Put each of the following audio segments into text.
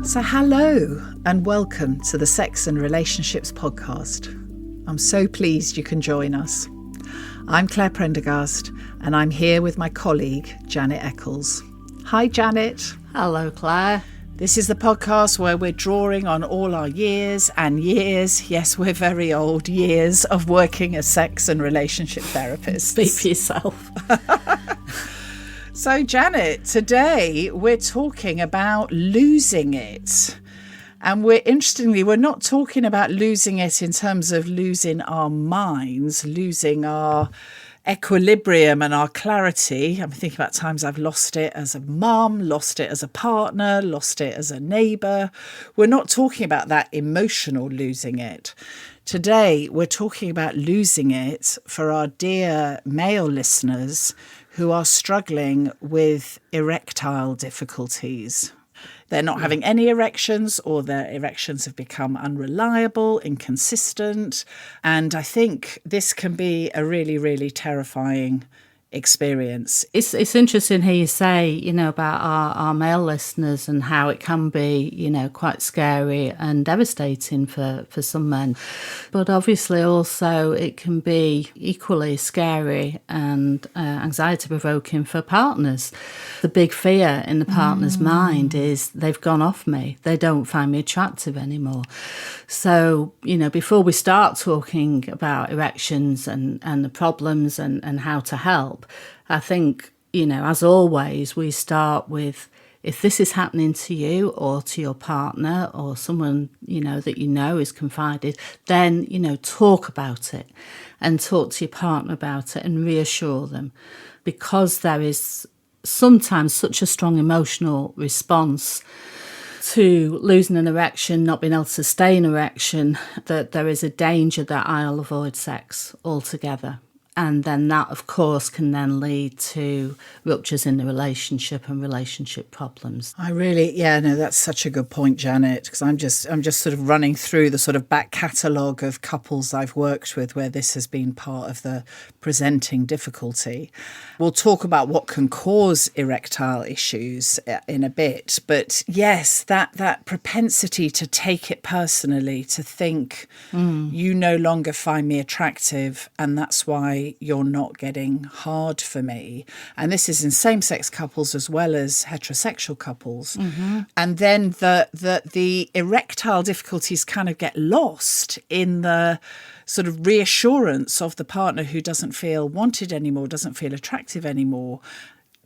So hello and welcome to the Sex and Relationships podcast. I'm so pleased you can join us. I'm Clare Prendergast and I'm here with my colleague Janet Eccles. Hi Janet. Hello Claire. This is the podcast where we're drawing on all our years and years, yes we're very old, years of working as sex and relationship therapists. Speak for yourself. So Janet, today we're talking about losing it. And we're not talking about losing it in terms of losing our minds, losing our equilibrium and our clarity. I'm thinking about times I've lost it as a mum, lost it as a partner, lost it as a neighbour. We're not talking about that emotional losing it. Today, we're talking about losing it for our dear male listeners who are struggling with erectile difficulties. They're not having any erections, or their erections have become unreliable, inconsistent. And I think this can be a really, really terrifying experience. It's interesting here you say, about our male listeners and how it can be, quite scary and devastating for some men. But obviously also it can be equally scary and anxiety-provoking for partners. The big fear in the partner's mind is they've gone off me. They don't find me attractive anymore. So, before we start talking about erections and the problems and how to help, I think, as always, we start with, if this is happening to you or to your partner or someone, that is confided, then, talk about it and talk to your partner about it and reassure them, because there is sometimes such a strong emotional response to losing an erection, not being able to stay in erection, that there is a danger that I'll avoid sex altogether. And then that, of course, can then lead to ruptures in the relationship and relationship problems. That's such a good point, Janet, because I'm just sort of running through the sort of back catalogue of couples I've worked with where this has been part of the presenting difficulty. We'll talk about what can cause erectile issues in a bit. But yes, that propensity to take it personally, to think you no longer find me attractive and that's why you're not getting hard for me. And this is in same-sex couples as well as heterosexual couples. Mm-hmm. And then the erectile difficulties kind of get lost in the sort of reassurance of the partner who doesn't feel wanted anymore, doesn't feel attractive anymore.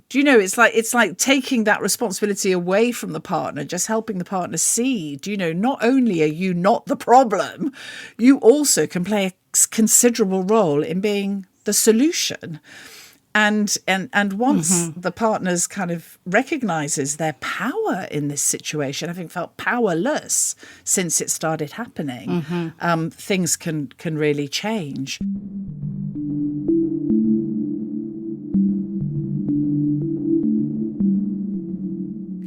Do you know, it's like taking that responsibility away from the partner, just helping the partner see, not only are you not the problem, you also can play a considerable role in being the solution. And once the partners kind of recognises their power in this situation, having felt powerless since it started happening, things can really change.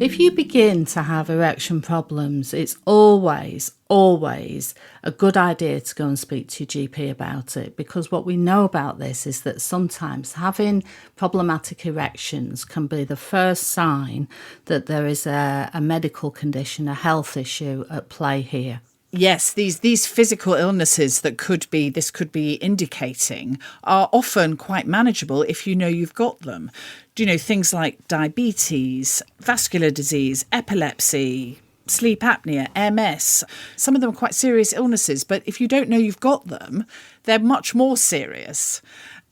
If you begin to have erection problems, it's always a good idea to go and speak to your GP about it, because what we know about this is that sometimes having problematic erections can be the first sign that there is a medical condition, a health issue at play here. Yes, these physical illnesses that could be indicating are often quite manageable if you know you've got them. Things like diabetes, vascular disease, epilepsy, sleep apnea, MS. Some of them are quite serious illnesses, but if you don't know you've got them, they're much more serious.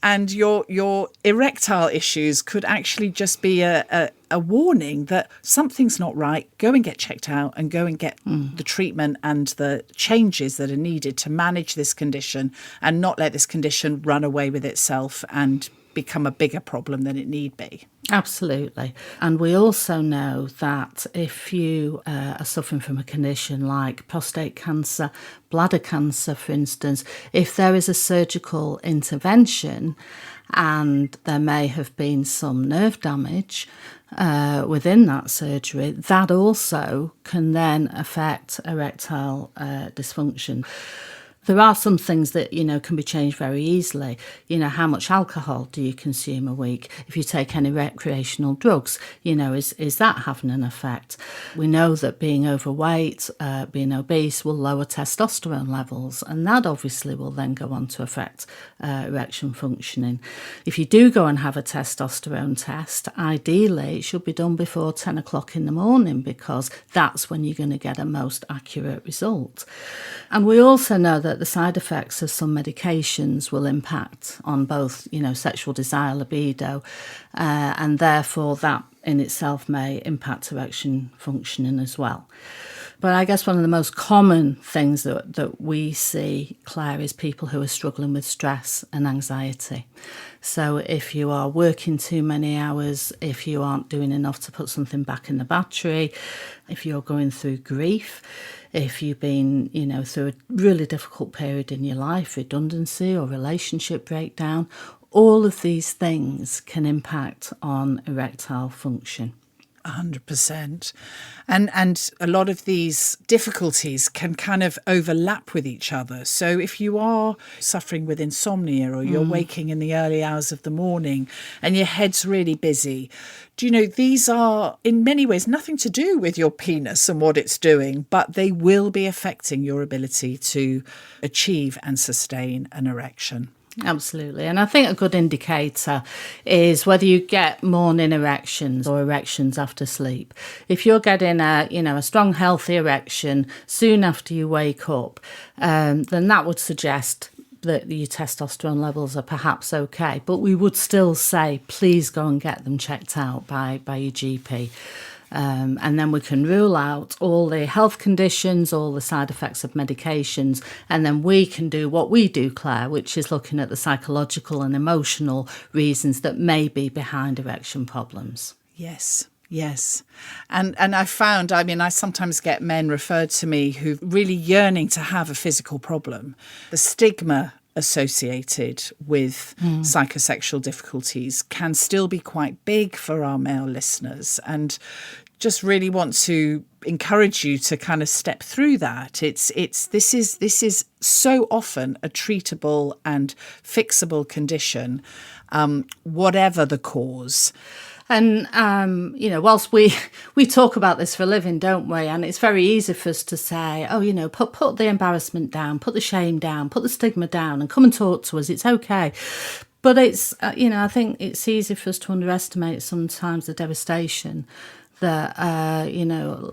And your erectile issues could actually just be a warning that something's not right. Go and get checked out and go and get the treatment and the changes that are needed to manage this condition and not let this condition run away with itself and become a bigger problem than it need be. Absolutely. And we also know that if you are suffering from a condition like prostate cancer, bladder cancer, for instance, if there is a surgical intervention and there may have been some nerve damage within that surgery, that also can then affect erectile dysfunction. There are some things that, can be changed very easily. How much alcohol do you consume a week? If you take any recreational drugs, is that having an effect? We know that being overweight, being obese will lower testosterone levels, and that obviously will then go on to affect erection functioning. If you do go and have a testosterone test, ideally it should be done before 10 o'clock in the morning, because that's when you're going to get a most accurate result. And we also know that the side effects of some medications will impact on both, sexual desire, libido, and therefore that in itself may impact erection functioning as well. But I guess one of the most common things that we see, Claire, is people who are struggling with stress and anxiety. So if you are working too many hours, if you aren't doing enough to put something back in the battery, if you're going through grief, if you've been, through a really difficult period in your life, redundancy or relationship breakdown, all of these things can impact on erectile function. 100%. And a lot of these difficulties can kind of overlap with each other. So if you are suffering with insomnia, or you're waking in the early hours of the morning and your head's really busy, these are in many ways nothing to do with your penis and what it's doing, but they will be affecting your ability to achieve and sustain an erection. Absolutely. And I think a good indicator is whether you get morning erections or erections after sleep. If you're getting a strong, healthy erection soon after you wake up, then that would suggest that your testosterone levels are perhaps okay. But we would still say, please go and get them checked out by your GP. And then we can rule out all the health conditions, all the side effects of medications, and then we can do what we do, Claire, which is looking at the psychological and emotional reasons that may be behind erection problems. Yes. And I found, I sometimes get men referred to me who really yearning to have a physical problem. The stigma associated with psychosexual difficulties can still be quite big for our male listeners, and just really want to encourage you to kind of step through that. This is so often a treatable and fixable condition, whatever the cause. And, whilst we talk about this for a living, don't we? And it's very easy for us to say, put the embarrassment down, put the shame down, put the stigma down and come and talk to us. It's okay. But it's, I think it's easy for us to underestimate sometimes the devastation that,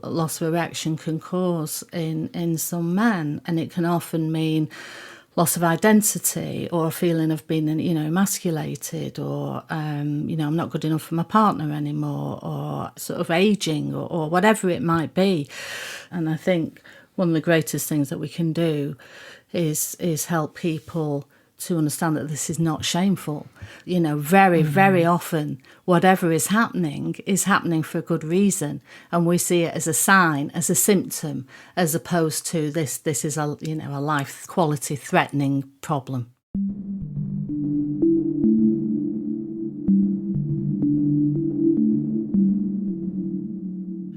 loss of erection can cause in some men. And it can often mean loss of identity, or a feeling of being, emasculated, or, I'm not good enough for my partner anymore, or sort of aging, or whatever it might be. And I think one of the greatest things that we can do is help people to understand that this is not shameful. Very often, whatever is happening for a good reason. And we see it as a sign, as a symptom, as opposed to this is a life quality threatening problem.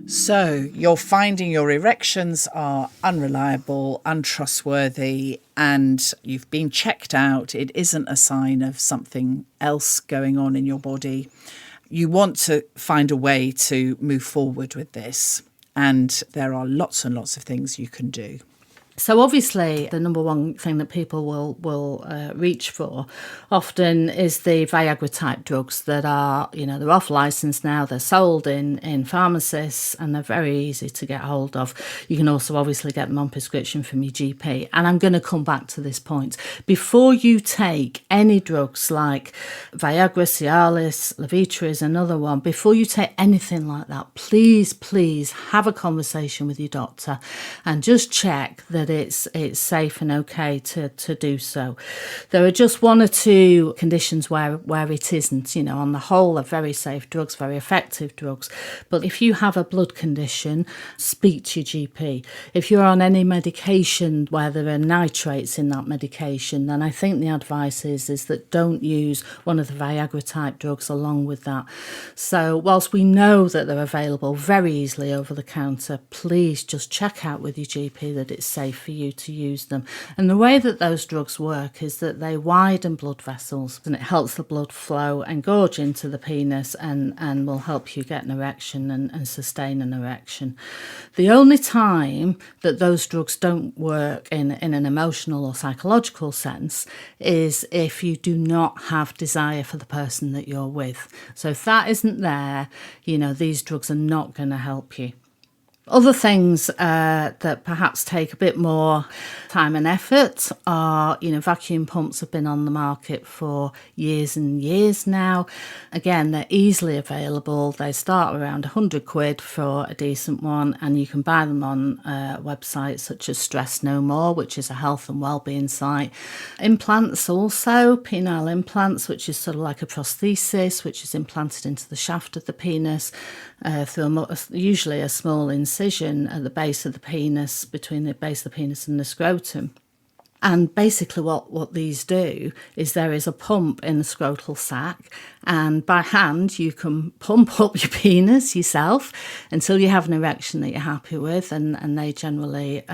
So you're finding your erections are unreliable, untrustworthy, and you've been checked out. It isn't a sign of something else going on in your body. You want to find a way to move forward with this, and there are lots and lots of things you can do. So obviously the number one thing that people will reach for often is the Viagra type drugs that are, they're off licence now, they're sold in pharmacies, and they're very easy to get hold of. You can also obviously get them on prescription from your GP. And I'm going to come back to this point. Before you take any drugs like Viagra, Cialis, Levitra is another one, before you take anything like that, please have a conversation with your doctor and just check that it's safe and okay to do so. There are just one or two conditions where it isn't. On the whole, they're very safe drugs, very effective drugs. But if you have a blood condition, speak to your GP. If you're on any medication where there are nitrates in that medication, then I think the advice is that don't use one of the Viagra type drugs along with that. So whilst we know that they're available very easily over the counter, please just check out with your GP that it's safe safe for you to use them. And the way that those drugs work is that they widen blood vessels, and it helps the blood flow and gorge into the penis and will help you get an erection and sustain an erection. The only time that those drugs don't work in an emotional or psychological sense is if you do not have desire for the person that you're with. So if that isn't there, these drugs are not going to help you. Other things that perhaps take a bit more time and effort are, vacuum pumps have been on the market for years and years now. Again, they're easily available. They start around £100 for a decent one, and you can buy them on websites such as Stress No More, which is a health and wellbeing site. Implants also, penile implants, which is sort of like a prosthesis, which is implanted into the shaft of the penis through usually a small incision at the base of the penis, between the base of the penis and the scrotum. And basically what these do is there is a pump in the scrotal sac, and by hand you can pump up your penis yourself until you have an erection that you're happy with, and they generally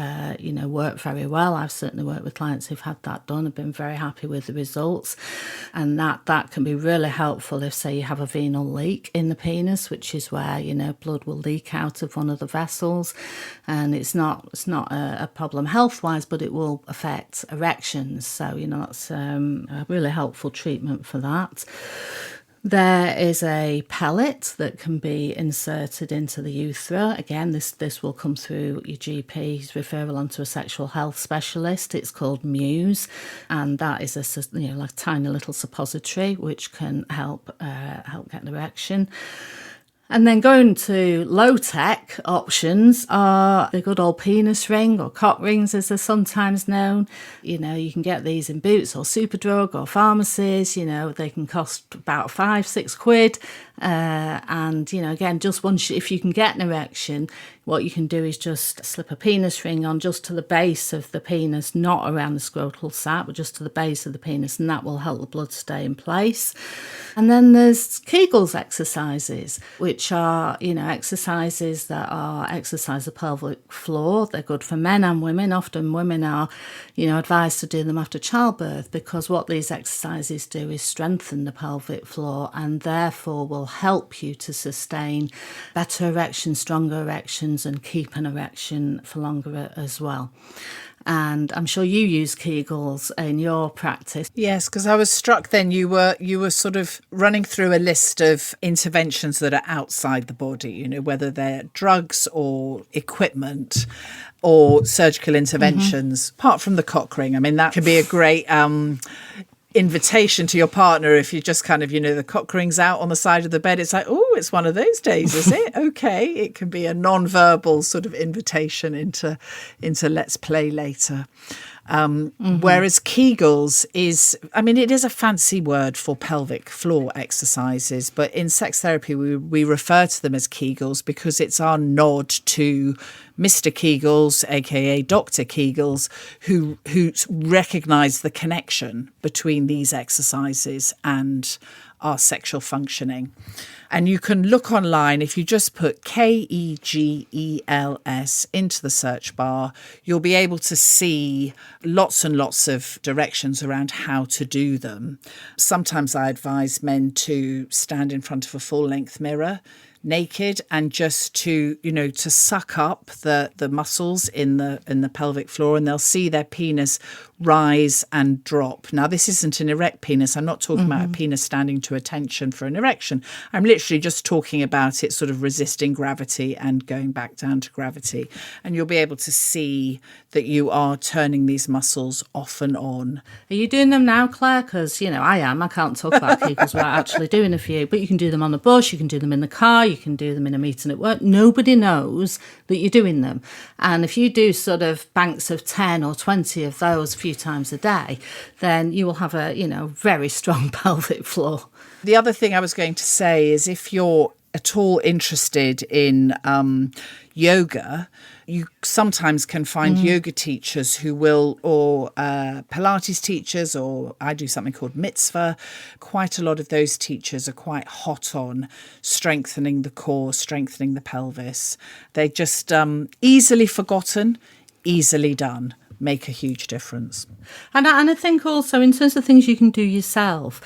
work very well. I've certainly worked with clients who've had that done and been very happy with the results, and that can be really helpful if, say, you have a venal leak in the penis, which is where blood will leak out of one of the vessels, and it's not a problem health-wise, but it will affect erections. So that's a really helpful treatment for that. There is a pellet that can be inserted into the urethra. Again, this will come through your GP's referral onto a sexual health specialist. It's called Muse, and that is like a tiny little suppository which can help get an erection. And then going to low-tech options are the good old penis ring, or cock rings as they're sometimes known. You can get these in Boots or Superdrug or pharmacies. They can cost about £5-6. And, again, just once, if you can get an erection, what you can do is just slip a penis ring on just to the base of the penis, not around the scrotal sac, but just to the base of the penis, and that will help the blood stay in place. And then there's Kegels exercises, which are, exercises that are exercise the pelvic floor. They're good for men and women. Often women are, advised to do them after childbirth, because what these exercises do is strengthen the pelvic floor and therefore will help you to sustain better erections, stronger erections, and keep an erection for longer as well. And I'm sure you use Kegels in your practice. Yes, because I was struck then you were sort of running through a list of interventions that are outside the body, whether they're drugs or equipment or surgical interventions, apart from the cock ring. I mean, that could be a great invitation to your partner if you just kind of, the cock ring's out on the side of the bed. It's like, oh, it's one of those days, is it? Okay. It can be a non-verbal sort of invitation into let's play later. Whereas Kegels is, it is a fancy word for pelvic floor exercises, but in sex therapy we refer to them as Kegels because it's our nod to Mr. Kegels, aka Dr. Kegels, who recognised the connection between these exercises and our sexual functioning. And you can look online, if you just put Kegels into the search bar, you'll be able to see lots and lots of directions around how to do them. Sometimes I advise men to stand in front of a full-length mirror, naked, and just to suck up the muscles in the pelvic floor, and they'll see their penis rise and drop. Now, this isn't an erect penis. I'm not talking about a penis standing to attention for an erection. I'm literally just talking about it sort of resisting gravity and going back down to gravity. And you'll be able to see that you are turning these muscles off and on. Are you doing them now, Claire? Because, I am. I can't talk about Kegels without actually doing a few. But you can do them on the bus, you can do them in the car, you can do them in a meeting at work. Nobody knows that you're doing them. And if you do sort of banks of 10 or 20 of those a few times a day, then you will have a, very strong pelvic floor. The other thing I was going to say is if you're at all interested in yoga, you sometimes can find yoga teachers who will, or Pilates teachers, or I do something called mitzvah. Quite a lot of those teachers are quite hot on strengthening the core, strengthening the pelvis. They're just easily forgotten, easily done, make a huge difference. And I think also in terms of things you can do yourself,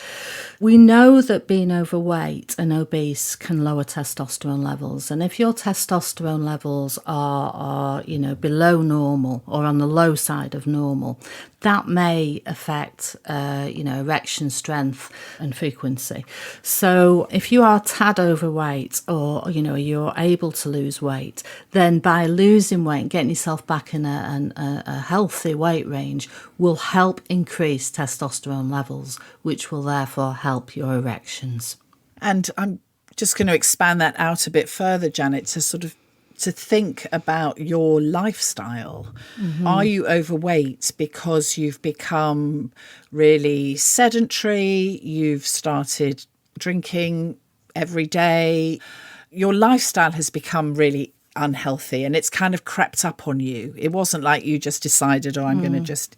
we know that being overweight and obese can lower testosterone levels. And if your testosterone levels are below normal or on the low side of normal, that may affect, erection strength and frequency. So if you are tad overweight or, you're able to lose weight, then by losing weight and getting yourself back in a healthy weight range will help increase testosterone levels, which will therefore help your erections. And I'm just going to expand that out a bit further, Janet, to think about your lifestyle. Mm-hmm. Are you overweight because you've become really sedentary? You've started drinking every day? Your lifestyle has become really unhealthy and it's kind of crept up on you. It wasn't like you just decided, I'm going to just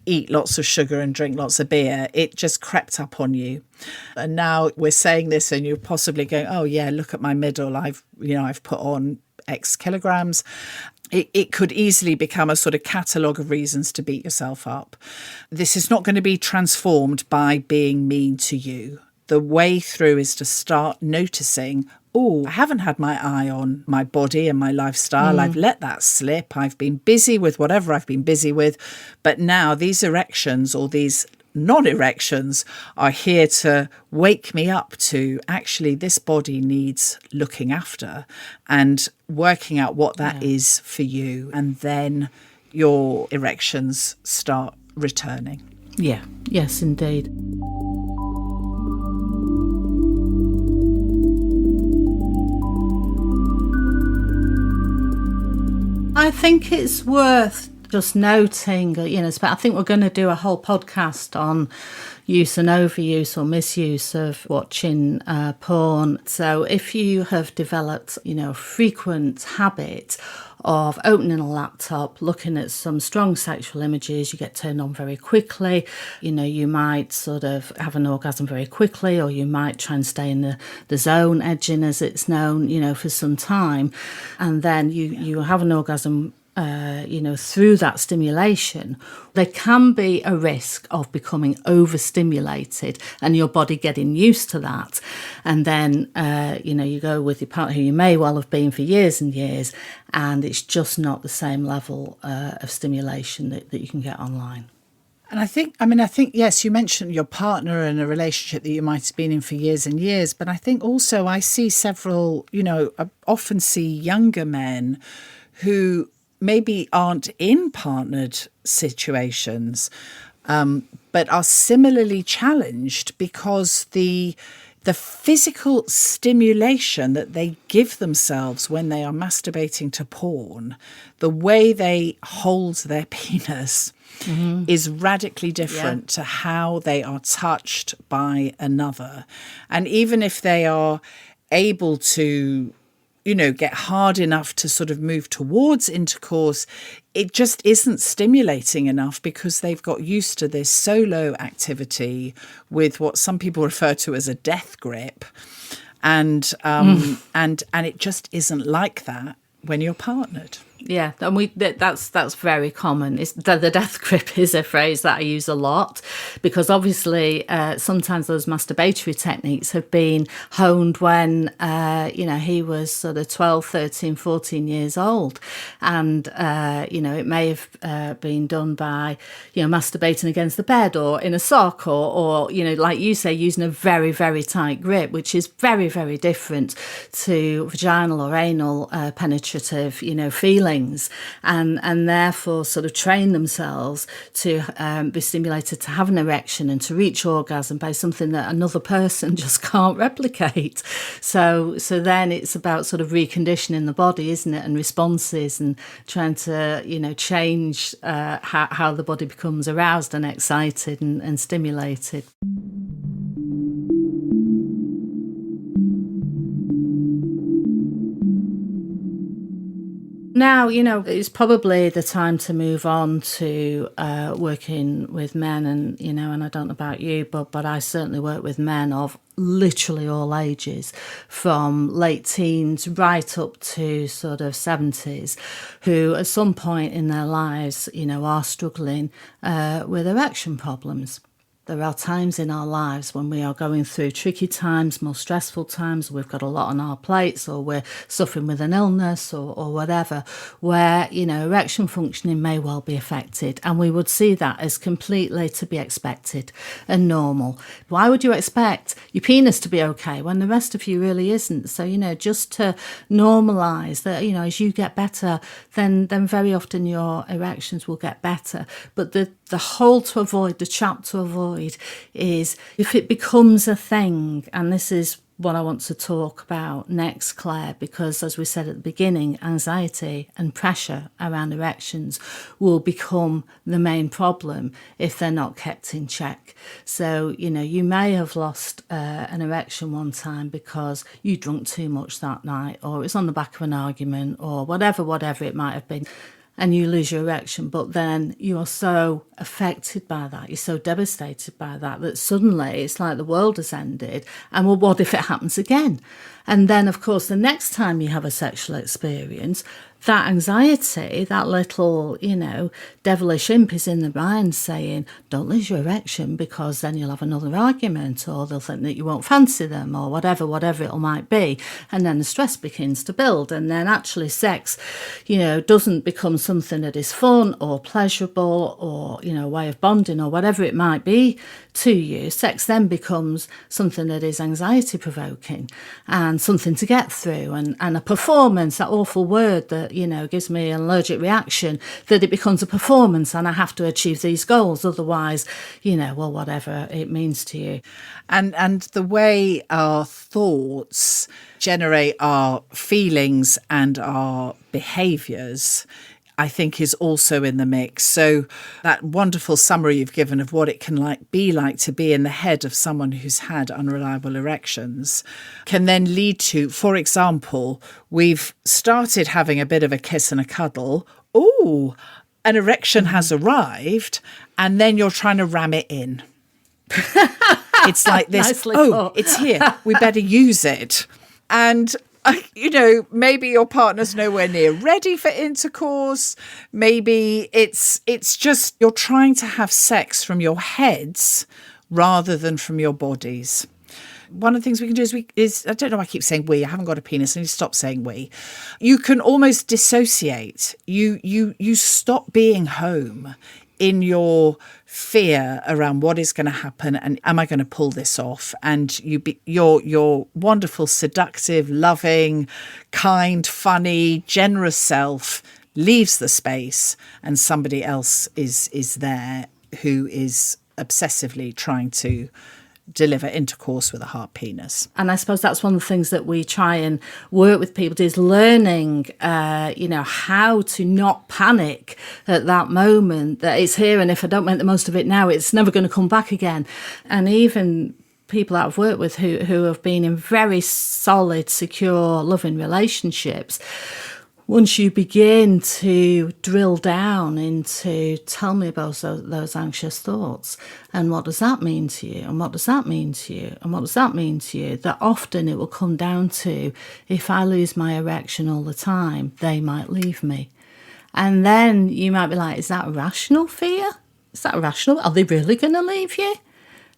eat lots of sugar and drink lots of beer. It just crept up on you. And now we're saying this and you're possibly going, oh yeah, look at my middle. I've put on X kilograms. It could easily become a sort of catalogue of reasons to beat yourself up. This is not going to be transformed by being mean to you. The way through is to start noticing, I haven't had my eye on my body and my lifestyle. I've let that slip. I've been busy with whatever I've been busy with. But now these erections or these non-erections are here to wake me up to actually this body needs looking after and working out what that is for you. And then your erections start returning. Yeah, yes, indeed. I think it's worth just noting, I think we're going to do a whole podcast on use and overuse or misuse of watching porn. So if you have developed, a frequent habit of opening a laptop, looking at some strong sexual images, you get turned on very quickly. You might sort of have an orgasm very quickly, or you might try and stay in the zone, edging as it's known, for some time. And then you have an orgasm through that stimulation. There can be a risk of becoming overstimulated and your body getting used to that. And then, you go with your partner who you may well have been for years and years, and it's just not the same level of stimulation that you can get online. And I think, yes, you mentioned your partner and a relationship that you might have been in for years and years. But I think also I see several, I often see younger men who maybe aren't in partnered situations, but are similarly challenged because the physical stimulation that they give themselves when they are masturbating to porn, the way they hold their penis is radically different to how they are touched by another. And even if they are able to get hard enough to sort of move towards intercourse, it just isn't stimulating enough because they've got used to this solo activity with what some people refer to as a death grip. And it just isn't like that when you're partnered. Yeah, and that's very common. The death grip is a phrase that I use a lot because obviously sometimes those masturbatory techniques have been honed when, he was sort of 12, 13, 14 years old. And, it may have been done by, masturbating against the bed or in a sock or like you say, using a very, very tight grip, which is very, very different to vaginal or anal penetrative, feeling. And therefore sort of train themselves to be stimulated to have an erection and to reach orgasm by something that another person just can't replicate. So then it's about sort of reconditioning the body, isn't it, and responses and trying to change how the body becomes aroused and excited and stimulated. Now, it's probably the time to move on to working with men, and and I don't know about you, but I certainly work with men of literally all ages, from late teens right up to sort of 70s, who at some point in their lives, are struggling with erection problems. There are times in our lives when we are going through tricky times, more stressful times, we've got a lot on our plates, or we're suffering with an illness or whatever, where, erection functioning may well be affected. And we would see that as completely to be expected and normal. Why would you expect your penis to be okay when the rest of you really isn't? So, just to normalise that, as you get better, then very often your erections will get better. But the hole to avoid, the trap to avoid, is if it becomes a thing, and this is what I want to talk about next, Claire, because as we said at the beginning, anxiety and pressure around erections will become the main problem if they're not kept in check. So, you may have lost an erection one time because you drunk too much that night, or it's on the back of an argument, or whatever it might have been, and you lose your erection, but then you are so affected by that, you're so devastated by that suddenly it's like the world has ended, and well, what if it happens again? And then, of course, the next time you have a sexual experience, that anxiety, that little, devilish imp is in the mind saying, don't lose your erection because then you'll have another argument, or they'll think that you won't fancy them, or whatever it might be. And then the stress begins to build. And then actually sex, doesn't become something that is fun or pleasurable or, a way of bonding or whatever it might be to you. Sex then becomes something that is anxiety provoking and something to get through, and a performance, that awful word that, gives me an allergic reaction, that it becomes a performance and I have to achieve these goals. Otherwise, whatever it means to you. And the way our thoughts generate our feelings and our behaviours, I think, is also in the mix. So that wonderful summary you've given of what it can be like to be in the head of someone who's had unreliable erections can then lead to, for example, we've started having a bit of a kiss and a cuddle. Oh, an erection has arrived, and then you're trying to ram it in. It's like this, Nicely put. It's here, we better use it. And maybe your partner's nowhere near ready for intercourse. Maybe it's just you're trying to have sex from your heads rather than from your bodies. One of the things we can do is I don't know, I keep saying we, I haven't got a penis, I need to stop saying we. You can almost dissociate. You stop being home in your fear around what is going to happen and am I going to pull this off? And your wonderful, seductive, loving, kind, funny, generous self leaves the space, and somebody else is there who is obsessively trying to deliver intercourse with a hard penis. And I suppose that's one of the things that we try and work with people is learning, how to not panic at that moment that it's here, and if I don't make the most of it now, it's never going to come back again. And even people that I've worked with who have been in very solid, secure, loving relationships, once you begin to drill down into, tell me about those anxious thoughts, and what does that mean to you, and what does that mean to you, and what does that mean to you, that often it will come down to, if I lose my erection all the time, they might leave me. And then you might be like, is that a rational fear? Is that rational? Are they really going to leave you?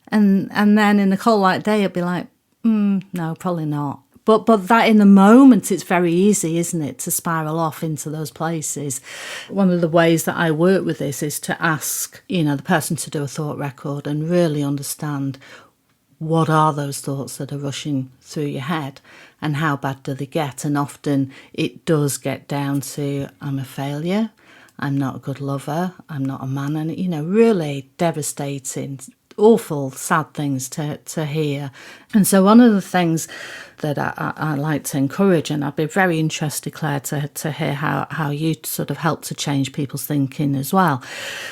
And then in a cold light day, it'd be like, no, probably not. But that in the moment, it's very easy, isn't it, to spiral off into those places. One of the ways that I work with this is to ask, the person to do a thought record and really understand what are those thoughts that are rushing through your head and how bad do they get. And often it does get down to, I'm a failure, I'm not a good lover, I'm not a man, and, really devastating awful, sad things to hear. And so one of the things that I like to encourage, and I'd be very interested, Claire, to hear how you sort of help to change people's thinking as well,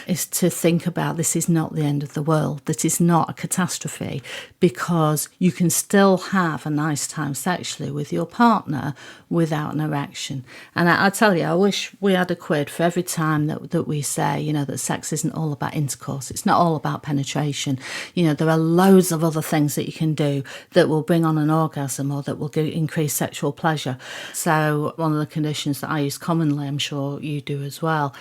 is to think about this is not the end of the world. That is not a catastrophe, because you can still have a nice time sexually with your partner without an erection. And I tell you, I wish we had a quid for every time that we say, that sex isn't all about intercourse. It's not all about penetration. There are loads of other things that you can do that will bring on an orgasm or that will increase sexual pleasure. So one of the conditions that I use commonly, I'm sure you do as well,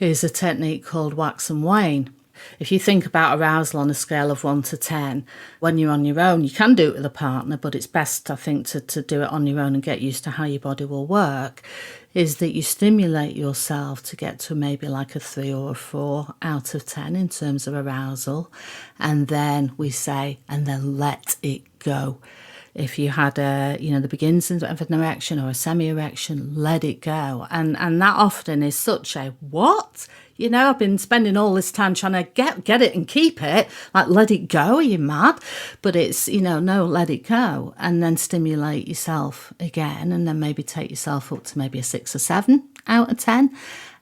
is a technique called wax and wane. If you think about arousal on a scale of 1 to 10, when you're on your own, you can do it with a partner, but it's best, I think, to do it on your own and get used to how your body will work, is that you stimulate yourself to get to maybe like a 3 or a 4 out of 10 in terms of arousal. And then we say, and then let it go. If you had the beginnings of an erection or a semi-erection, let it go. And that often is such a, what? I've been spending all this time trying to get it and keep it. Like, let it go, are you mad? But it's, no, let it go. And then stimulate yourself again, and then maybe take yourself up to maybe a 6 or 7 out of 10.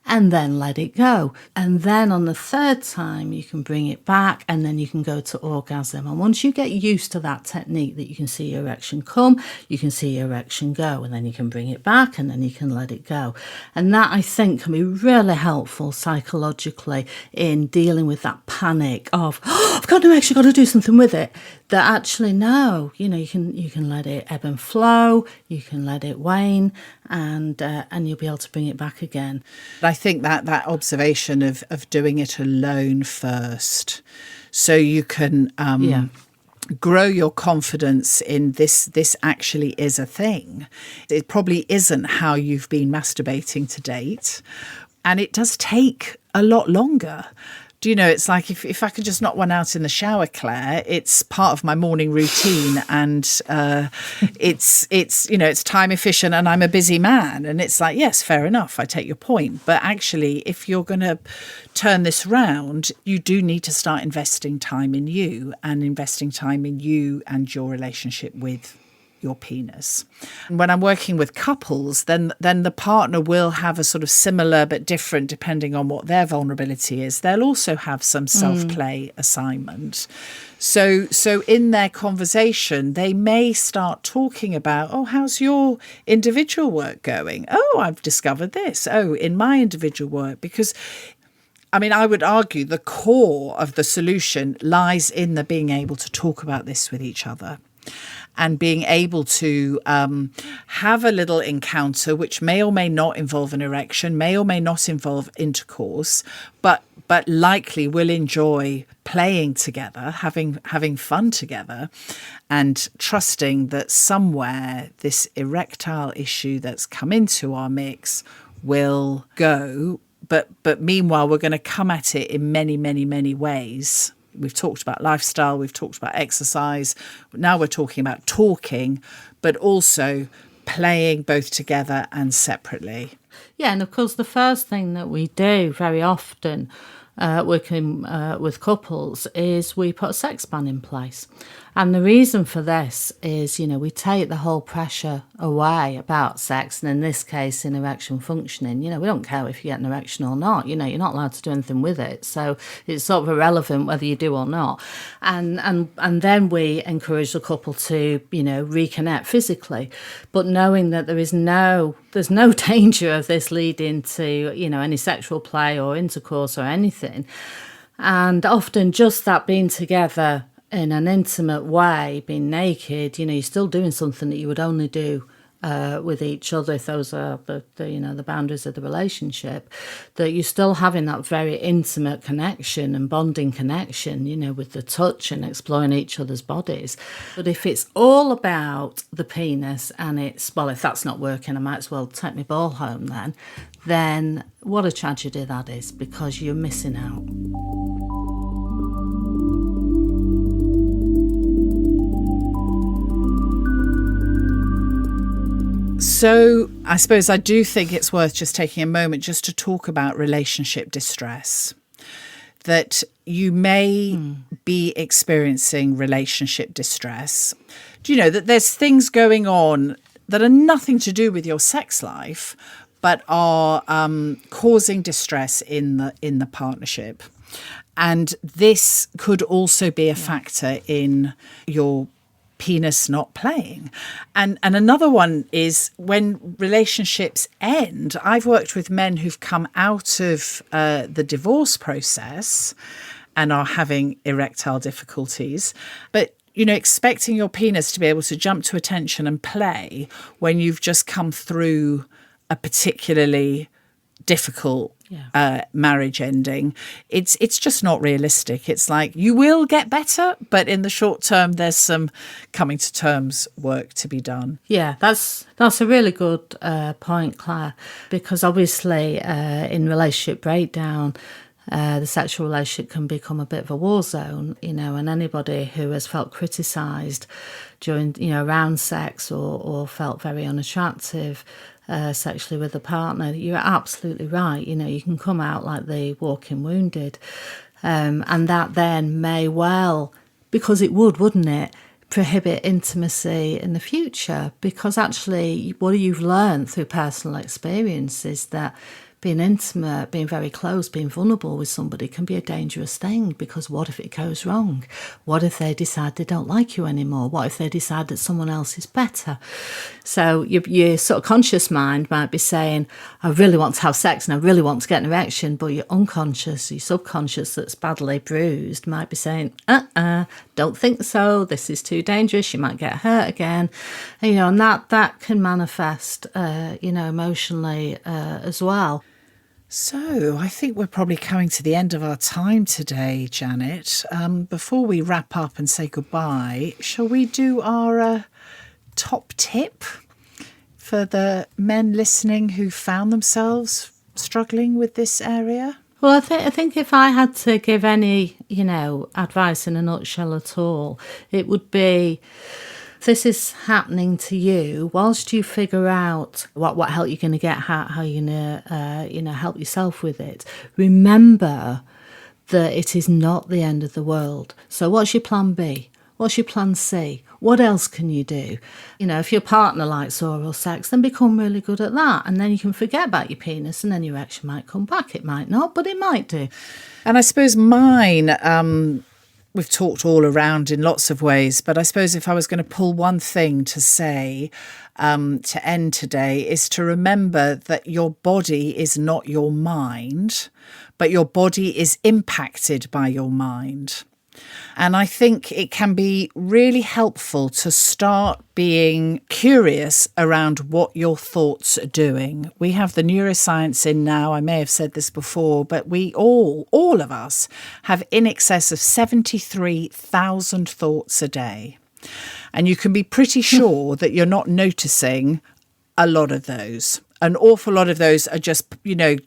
And then let it go. And then on the third time, you can bring it back, and then you can go to orgasm. And once you get used to that technique, that you can see your erection come, you can see your erection go, and then you can bring it back, and then you can let it go. And that, I think, can be really helpful psychologically in dealing with that panic of, I've got an erection, I've got to do something with it. That actually, no, you can let it ebb and flow, you can let it wane, and you'll be able to bring it back again. I think that observation of doing it alone first, so you can grow your confidence in this actually is a thing. It probably isn't how you've been masturbating to date, and it does take a lot longer. It's like if I could just knock one out in the shower, Claire, it's part of my morning routine, and it's time efficient, and I'm a busy man, and it's like, yes, fair enough, I take your point. But actually, if you're going to turn this round, you do need to start investing time in you and your relationship with your penis. When I'm working with couples, then the partner will have a sort of similar but different, depending on what their vulnerability is. They'll also have some self-play assignment. So in their conversation, they may start talking about, how's your individual work going? I've discovered this. In my individual work, because I would argue the core of the solution lies in the being able to talk about this with each other. And being able to have a little encounter, which may or may not involve an erection, may or may not involve intercourse, but likely will enjoy playing together, having fun together, and trusting that somewhere this erectile issue that's come into our mix will go. But meanwhile, we're going to come at it in many, many, many ways. We've talked about lifestyle, we've talked about exercise. Now we're talking about talking, but also playing both together and separately. Yeah, and of course, the first thing that we do very often working with couples is we put a sex ban in place. And the reason for this is, we take the whole pressure away about sex, and in this case, in erection functioning. We don't care if you get an erection or not. You're not allowed to do anything with it. So it's sort of irrelevant whether you do or not. And then we encourage the couple to, reconnect physically, but knowing that there's no danger of this leading to, any sexual play or intercourse or anything. And often just that being together in an intimate way, being naked, you're still doing something that you would only do with each other if those are the boundaries of the relationship, that you're still having that very intimate connection and bonding connection, with the touch and exploring each other's bodies. But if it's all about the penis and if that's not working, I might as well take my ball home then what a tragedy that is, because you're missing out. So I suppose I do think it's worth just taking a moment just to talk about relationship distress. that you may be experiencing relationship distress. Do you know that there's things going on that are nothing to do with your sex life, but are causing distress in the partnership? And this could also be a factor in your penis not playing. And another one is when relationships end. I've worked with men who've come out of the divorce process and are having erectile difficulties, but expecting your penis to be able to jump to attention and play when you've just come through a particularly difficult marriage ending, it's just not realistic. It's like you will get better, but in the short term, there's some coming to terms work to be done. Yeah, that's a really good point, Claire, because obviously in relationship breakdown, the sexual relationship can become a bit of a war zone, and anybody who has felt criticised during, around sex or felt very unattractive sexually with a partner, you're absolutely right. You can come out like the walking wounded. And that then may well, because it wouldn't it, prohibit intimacy in the future? Because actually what you've learned through personal experience is that being intimate, being very close, being vulnerable with somebody can be a dangerous thing, because what if it goes wrong? What if they decide they don't like you anymore? What if they decide that someone else is better? So your sort of conscious mind might be saying, I really want to have sex and I really want to get an erection, but your unconscious, your subconscious that's badly bruised might be saying, don't think so, this is too dangerous, you might get hurt again. And that can manifest, emotionally as well. So I think we're probably coming to the end of our time today, Janet. Before we wrap up and say goodbye, shall we do our top tip for the men listening who found themselves struggling with this area? Well, I think if I had to give any, advice in a nutshell at all, it would be, this is happening to you, whilst you figure out what help you're going to get, how you're going to, help yourself with it, remember that it is not the end of the world. So what's your plan B? What's your plan C? What else can you do? If your partner likes oral sex, then become really good at that. And then you can forget about your penis and then your erection might come back. It might not, but it might do. And I suppose mine, we've talked all around in lots of ways, but I suppose if I was going to pull one thing to say to end today is to remember that your body is not your mind, but your body is impacted by your mind. And I think it can be really helpful to start being curious around what your thoughts are doing. We have the neuroscience in now. I may have said this before, but we all of us have in excess of 73,000 thoughts a day. And you can be pretty sure that you're not noticing a lot of those. An awful lot of those are just,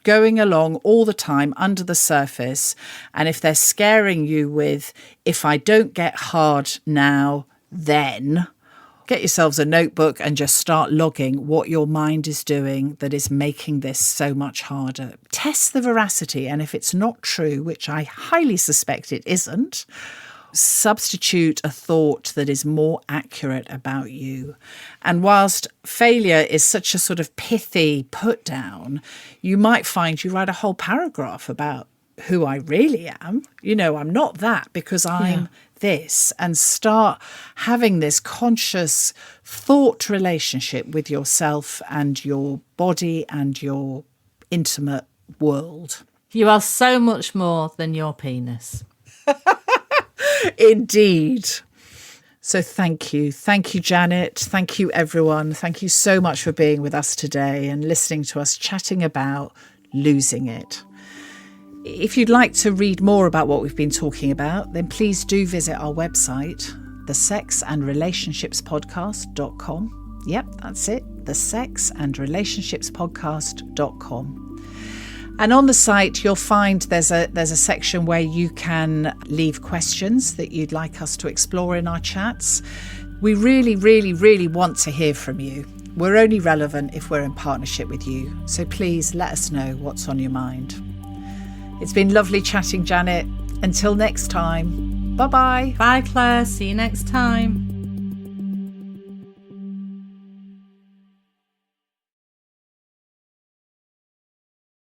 going along all the time under the surface. And if they're scaring you with, if I don't get hard now, then get yourselves a notebook and just start logging what your mind is doing that is making this so much harder. Test the veracity. And if it's not true, which I highly suspect it isn't, substitute a thought that is more accurate about you. And whilst failure is such a sort of pithy put down, you might find you write a whole paragraph about who I really am. I'm not that because I'm this, and start having this conscious thought relationship with yourself and your body and your intimate world. You are so much more than your penis. Indeed. So thank you. Thank you, Janet. Thank you, everyone. Thank you so much for being with us today and listening to us chatting about losing it. If you'd like to read more about what we've been talking about, then please do visit our website, thesexandrelationshipspodcast.com. Yep, that's it, thesexandrelationshipspodcast.com. And on the site, you'll find there's a section where you can leave questions that you'd like us to explore in our chats. We really, really, really want to hear from you. We're only relevant if we're in partnership with you. So please let us know what's on your mind. It's been lovely chatting, Janet. Until next time. Bye-bye. Bye, Claire. See you next time.